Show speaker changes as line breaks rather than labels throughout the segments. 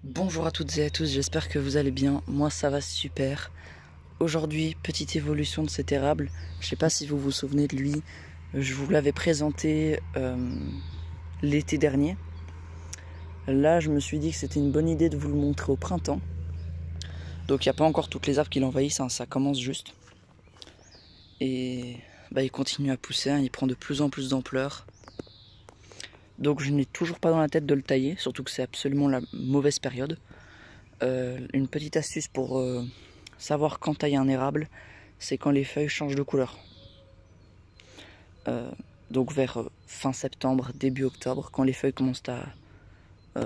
Bonjour à toutes et à tous, j'espère que vous allez bien. Moi ça va super. Aujourd'hui, petite évolution de cet érable. Je sais pas si vous vous souvenez de lui. Je vous l'avais présenté l'été dernier. Là, je me suis dit que c'était une bonne idée de vous le montrer au printemps. Donc il n'y a pas encore toutes les arbres qui l'envahissent, hein, ça commence juste. Et il continue à pousser, hein, il prend de plus en plus d'ampleur. Donc je n'ai toujours pas dans la tête de le tailler, surtout que c'est absolument la mauvaise période. Une petite astuce pour savoir quand tailler un érable, c'est quand les feuilles changent de couleur. Donc vers fin septembre, début octobre, quand les feuilles commencent à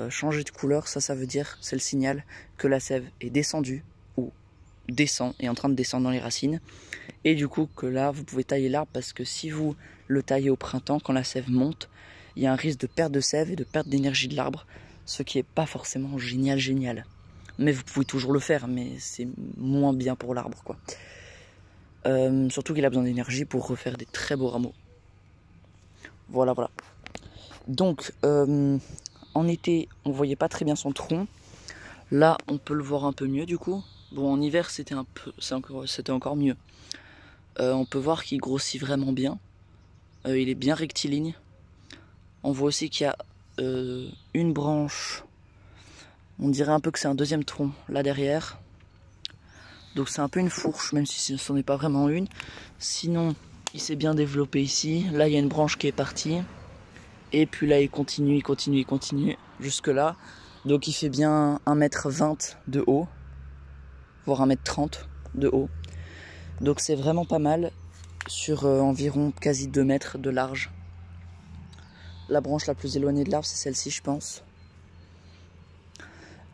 changer de couleur, ça veut dire, c'est le signal que la sève est descendue ou est en train de descendre dans les racines. Et du coup que là vous pouvez tailler l'arbre, parce que si vous le taillez au printemps, quand la sève monte, il y a un risque de perte de sève et de perte d'énergie de l'arbre, ce qui n'est pas forcément génial. Mais vous pouvez toujours le faire, mais c'est moins bien pour l'arbre, quoi. Surtout qu'il a besoin d'énergie pour refaire des très beaux rameaux. Voilà. Donc, en été, on voyait pas très bien son tronc. Là, on peut le voir un peu mieux, du coup. Bon, en hiver, c'était encore mieux. On peut voir qu'il grossit vraiment bien. Il est bien rectiligne. On voit aussi qu'il y a une branche. On dirait un peu que c'est un deuxième tronc, là derrière. Donc c'est un peu une fourche, même si ce n'en est pas vraiment une. Sinon, il s'est bien développé ici. Là, il y a une branche qui est partie. Et puis là, il continue jusque là. Donc il fait bien 1,20 m de haut, voire 1,30 m de haut. Donc c'est vraiment pas mal sur environ quasi 2 mètres de large. La branche la plus éloignée de l'arbre, c'est celle-ci, je pense.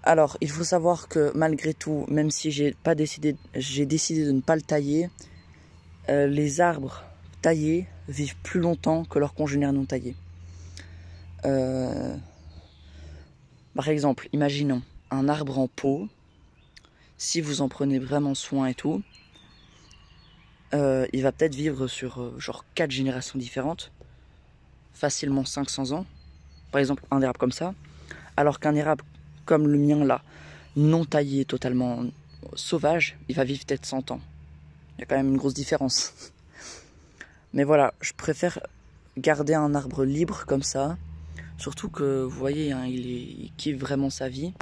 Alors, il faut savoir que malgré tout, même si j'ai décidé de ne pas le tailler, les arbres taillés vivent plus longtemps que leurs congénères non taillés. Par exemple, imaginons un arbre en pot. Si vous en prenez vraiment soin et tout, il va peut-être vivre sur genre 4 générations différentes, facilement 500 ans. Par exemple, un érable comme ça. Alors qu'un érable comme le mien là, non taillé, totalement sauvage, il va vivre peut-être 100 ans. Il y a quand même une grosse différence. Mais voilà, je préfère garder un arbre libre comme ça. Surtout que, vous voyez, hein, il kiffe vraiment sa vie.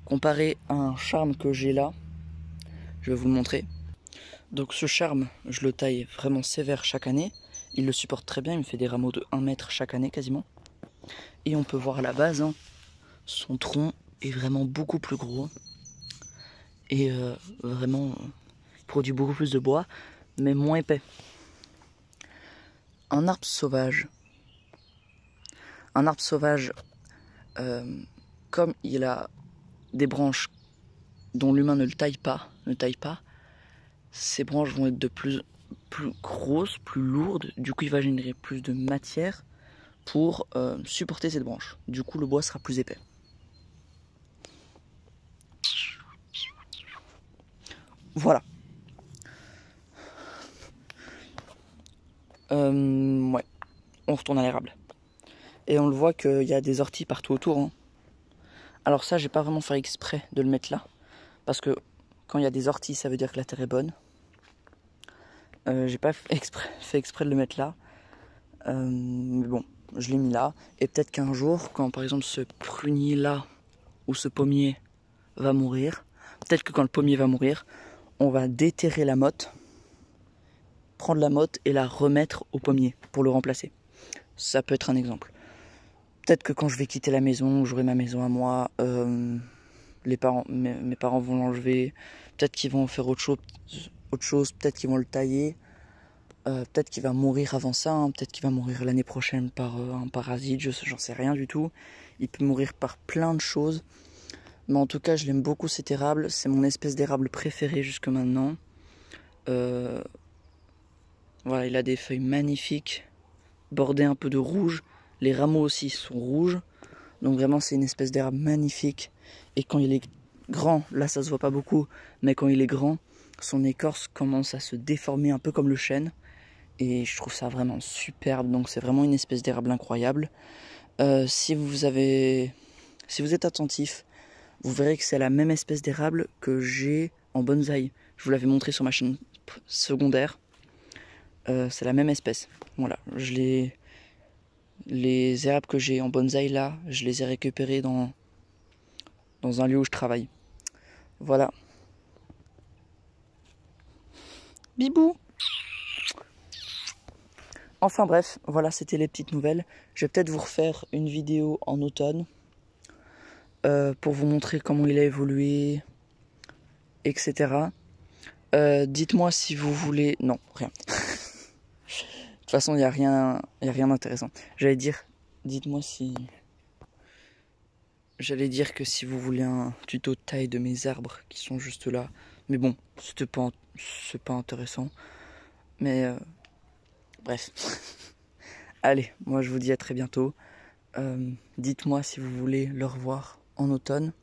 Comparé à un charme que j'ai là, je vais vous le montrer. Donc ce charme, je le taille vraiment sévère chaque année. Il le supporte très bien, il me fait des rameaux de 1 mètre chaque année quasiment. Et on peut voir à la base, hein, son tronc est vraiment beaucoup plus gros. Et vraiment, il produit beaucoup plus de bois, mais moins épais. Un arbre sauvage, comme il a des branches dont l'humain ne taille pas, ces branches vont être de plus grosses, plus lourdes. Du coup, il va générer plus de matière pour supporter cette branche. Du coup, le bois sera plus épais. Voilà. Ouais. On retourne à l'érable. Et on le voit qu'il y a des orties partout autour, hein. Alors ça, j'ai pas vraiment fait exprès de le mettre là. Parce que quand il y a des orties, ça veut dire que la terre est bonne. J'ai pas fait exprès de le mettre là. Mais bon, je l'ai mis là. Et peut-être qu'un jour, quand par exemple ce prunier là, ou ce pommier va mourir, peut-être que quand le pommier va mourir, on va déterrer la motte, prendre la motte et la remettre au pommier pour le remplacer. Ça peut être un exemple. Peut-être que quand je vais quitter la maison, j'aurai ma maison à moi, mes parents vont l'enlever, peut-être qu'ils vont faire autre chose, peut-être qu'ils vont le tailler, peut-être qu'il va mourir avant ça, hein, peut-être qu'il va mourir l'année prochaine par un parasite, j'en sais rien du tout. Il peut mourir par plein de choses, mais en tout cas je l'aime beaucoup cet érable, c'est mon espèce d'érable préféré jusque maintenant. Voilà, il a des feuilles magnifiques, bordées un peu de rouge, les rameaux aussi sont rouges, donc vraiment c'est une espèce d'érable magnifique. Et quand il est grand, là ça se voit pas beaucoup, mais quand il est grand, son écorce commence à se déformer un peu comme le chêne. Et je trouve ça vraiment superbe, donc c'est vraiment une espèce d'érable incroyable. Si vous êtes attentif, vous verrez que c'est la même espèce d'érable que j'ai en bonsaï. Je vous l'avais montré sur ma chaîne secondaire. C'est la même espèce. Voilà, les érables que j'ai en bonsaï là, je les ai récupérés dans un lieu où je travaille. Voilà. Bibou. Enfin bref, voilà, c'était les petites nouvelles. Je vais peut-être vous refaire une vidéo en automne pour vous montrer comment il a évolué, etc. Dites-moi si vous voulez... Non, rien. De toute façon, il n'y a rien d'intéressant. J'allais dire, dites-moi si... J'allais dire que si vous voulez un tuto de taille de mes arbres qui sont juste là. Mais bon, c'est pas intéressant. Mais bref. Allez, moi je vous dis à très bientôt. Dites-moi si vous voulez le revoir en automne.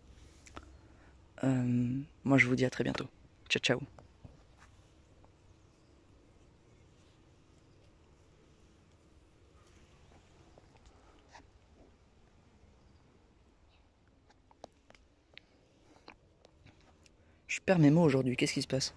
Moi je vous dis à très bientôt. Ciao ciao. Je perds mes mots aujourd'hui, qu'est-ce qui se passe ?